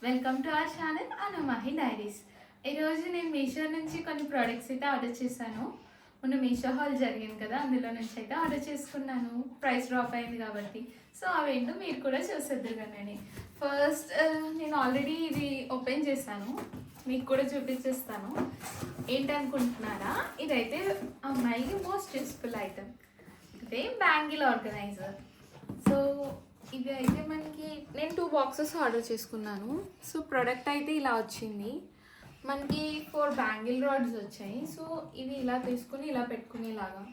Welcome to our channel Anumahi diaries. ఈరోజు నేను మీషో నుంచి కొన్ని ప్రోడక్ట్స్ అయితే ఆర్డర్ చేశాను. మొన్న మీషో హాల్ జరిగింది కదా, అందులో నుంచి అయితే ఆర్డర్ చేసుకున్నాను. ప్రైస్ డ్రాప్ అయింది కాబట్టి. సో అవేంటో మీరు కూడా చూసేద్దరు కానీ ఫస్ట్ నేను ఆల్రెడీ ఇది ఓపెన్ చేశాను, మీకు కూడా చూపించేస్తాను. ఏంటనుకుంటున్నారా, ఇదైతే అమ్మాయికి మోస్ట్ యూస్ఫుల్ ఐటమ్. ఇదే బ్యాంగిల్ ఆర్గనైజర్. సో ఇది అయితే మనకి నేను 2 బాక్సెస్ ఆర్డర్ చేసుకున్నాను. సో ప్రోడక్ట్ అయితే ఇలా వచ్చింది. మనకి 4 బ్యాంగిల్ రాడ్స్ వచ్చాయి. సో ఇవి ఇలా తీసుకుని ఇలా పెట్టుకునేలాగా.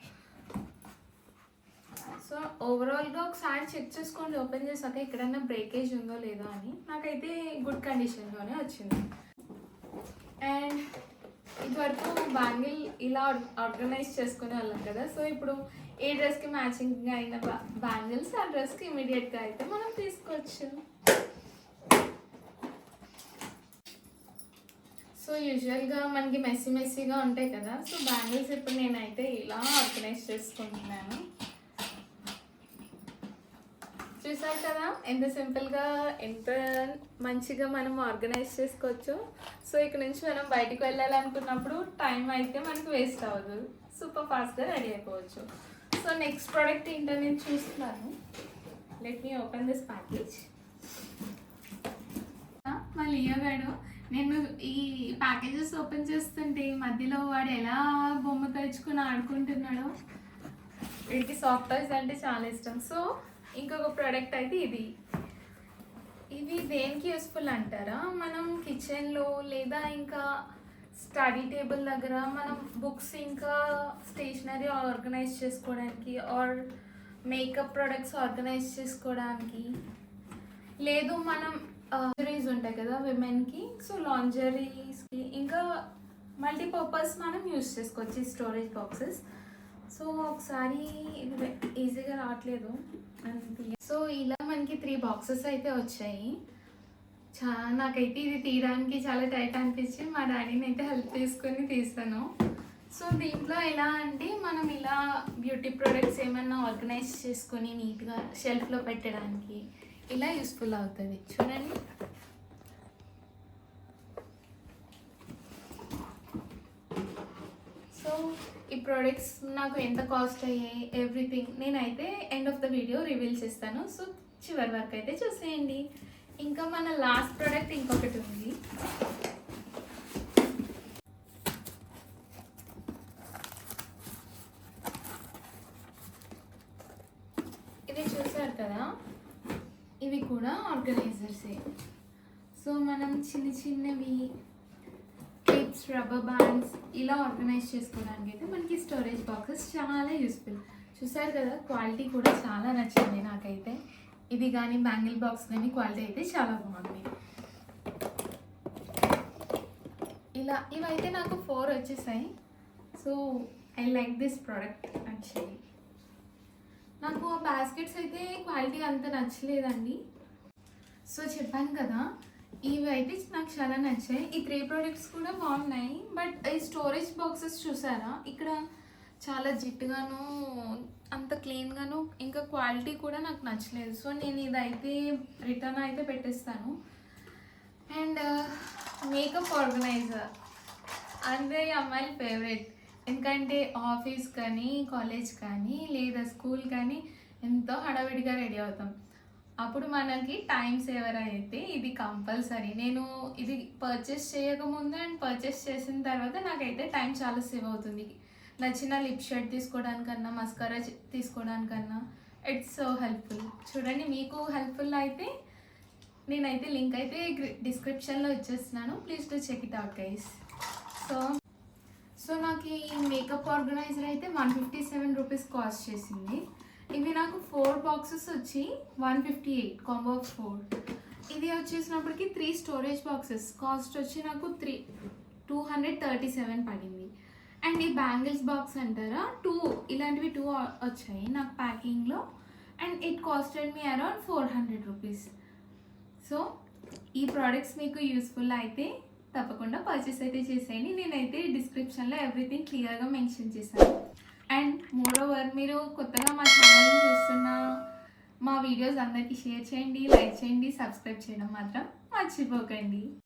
సో ఓవరాల్గా ఒకసారి చెక్ చేసుకోండి ఓపెన్ చేసాక ఎక్కడైనా బ్రేకేజ్ ఉందో లేదో అని. నాకైతే గుడ్ కండిషన్లోనే వచ్చింది. అండ్ ఇదివరకు బ్యాంగిల్ ఇలా ఆర్గనైజ్ చేసుకునే వాళ్ళం కదా. సో ఇప్పుడు ఏ డ్రెస్కి మ్యాచింగ్ అయిన బ్యాంగిల్స్ ఆ డ్రెస్కి ఇమీడియట్గా అయితే మనం తీసుకోవచ్చు. సో యూజువల్గా మనకి మెస్సీగా ఉంటాయి కదా. సో బ్యాంగిల్స్ ఇప్పుడు నేనైతే ఇలా ఆర్గనైజ్ చేసుకుంటున్నాను. చూసారు కదా ఎంత సింపుల్గా, ఎంత మంచిగా మనం ఆర్గనైజ్ చేసుకోవచ్చు. సో ఇక్కడ నుంచి మనం బయటికి వెళ్ళాలనుకున్నప్పుడు టైం అయితే మనకు వేస్ట్ అవ్వదు, సూపర్ ఫాస్ట్గా రెడీ అయిపోవచ్చు. సో నెక్స్ట్ ప్రోడక్ట్ ఏంటో నేను చూస్తున్నాను. Let me open this package. మా లియో గాడు నేను ఈ ప్యాకేజెస్ ఓపెన్ చేస్తుంటే మధ్యలో వాడు ఎలా బొమ్మ తెచ్చుకుని ఆడుకుంటున్నాడో. వీడికి సాఫ్ట్ టాయ్స్ అంటే చాలా ఇష్టం. సో ఇంకొక ప్రోడక్ట్ అయితే ఇది దేనికి యూస్ఫుల్ అంటారా, మనం కిచెన్లో లేదా ఇంకా స్టడీ టేబుల్ దగ్గర మనం బుక్స్ ఇంకా స్టేషనరీ ఆర్గనైజ్ చేసుకోవడానికి, ఆర్ మేకప్ ప్రొడక్ట్స్ ఆర్గనైజ్ చేసుకోవడానికి, లేదు మనం లాంజరీస్ ఉంటాయి కదా విమెన్కి. సో లాంజరీస్కి ఇంకా మల్టీపర్పస్ మనం యూస్ చేసుకోవచ్చు ఈ స్టోరేజ్ బాక్సెస్. సో ఒకసారి ఇది ఈజీగా రావట్లేదు. సో ఇలా మనకి 3 బాక్సెస్ అయితే వచ్చాయి. నాకైతే ఇది తీయడానికి చాలా టైట్ అనిపించి మా డాడీని అయితే హెల్ప్ తీసుకొని తీస్తాను. సో దీంట్లో ఎలా అంటే మనం ఇలా బ్యూటీ ప్రొడక్ట్స్ ఏమన్నా ఆర్గనైజ్ చేసుకొని నీట్గా షెల్ఫ్లో పెట్టడానికి ఇలా యూస్ఫుల్ అవుతుంది. చూడండి, సో ఈ ప్రోడక్ట్స్ నాకు ఎంత కాస్ట్ అయ్యాయి ఎవ్రీథింగ్ నేనైతే end of the video reveal చేస్తాను. సో చివరి వరకు అయితే చూసేయండి. ఇంకా మన లాస్ట్ ప్రోడక్ట్ ఇంకొకటి ఉంది. ఇది చూసారు కదా, ఇవి కూడా ఆర్గనైజర్సే. సో మనం చిన్నవి క్లిప్స్, రబ్బర్ బ్యాండ్స్ ఇలా ఆర్గనైజ్ చేసుకోవడానికి అయితే మనకి స్టోరేజ్ బాక్సెస్ చాలా యూస్ఫుల్. చూసారు కదా, క్వాలిటీ కూడా చాలా నచ్చింది నాకైతే. ఇది కానీ బ్యాంగిల్ బాక్స్ కానీ క్వాలిటీ అయితే చాలా బాగుంది. ఇలా ఇవైతే నాకు 4 వచ్చేసాయి. So I like this product actually. నాకు ఆ బాస్కెట్స్ అయితే క్వాలిటీ అంత నచ్చలేదండి. సో చెప్పాను కదా, ఇవి అయితే నాకు చాలా నచ్చాయి. ఈ 3 ప్రోడక్ట్స్ కూడా బాగున్నాయి. బట్ ఈ స్టోరేజ్ బాక్సెస్ చూసారా, ఇక్కడ చాలా జిడ్డుగాను అంత క్లీన్గాను ఇంకా క్వాలిటీ కూడా నాకు నచ్చలేదు. సో నేను ఇదైతే రిటర్న్ అయితే పెట్టేస్తాను. అండ్ మేకప్ ఆర్గనైజర్ అందరి అమ్మాయిల ఫేవరెట్. ఎందుకంటే ఆఫీస్ కానీ కాలేజ్ కానీ లేదా స్కూల్ కానీ ఎంతో హడావిడిగా రెడీ అవుతాం. అప్పుడు మనకి టైం సేవర్ అయితే ఇది కంపల్సరీ. నేను ఇది పర్చేస్ చేయకముందు అండ్ పర్చేస్ చేసిన తర్వాత నాకైతే టైం చాలా సేవ్ అవుతుంది. నచ్చిన లిప్ షేడ్ తీసుకోవడానికన్నా, మస్కారా తీసుకోవడానికన్నా ఇట్స్ సో హెల్ప్ఫుల్. చూడండి, మీకు హెల్ప్ఫుల్ అయితే నేనైతే లింక్ అయితే డిస్క్రిప్షన్లో ఇచ్చేస్తున్నాను. Please to check it out guys. So నాకు ఈ మేకప్ ఆర్గనైజర్ అయితే 157 రూపీస్ కాస్ట్ చేసింది. ఇవి నాకు 4 బాక్సెస్ వచ్చి 158 కాంబో 4. ఇది వచ్చేసినప్పటికి 3 స్టోరేజ్ బాక్సెస్ కాస్ట్ వచ్చి నాకు 237 పడింది. అండ్ ఈ బ్యాంగిల్స్ బాక్స్ అంటారా, 2 ఇలాంటివి 2 వచ్చాయి నాకు ప్యాకింగ్లో. And it costed me around 400 rupees. So ఈ ప్రోడక్ట్స్ మీకు యూస్ఫుల్ అయితే తప్పకుండా పర్చేస్ అయితే చేసేయండి. నేనైతే డిస్క్రిప్షన్లో ఎవ్రీథింగ్ క్లియర్గా మెన్షన్ చేశాను. అండ్ మోర్ ఓవర్ మీరు కొత్తగా మా ఛానల్ని చూస్తున్న మా వీడియోస్ అందరికీ షేర్ చేయండి, లైక్ చేయండి, సబ్స్క్రైబ్ చేయడం మాత్రం మర్చిపోకండి.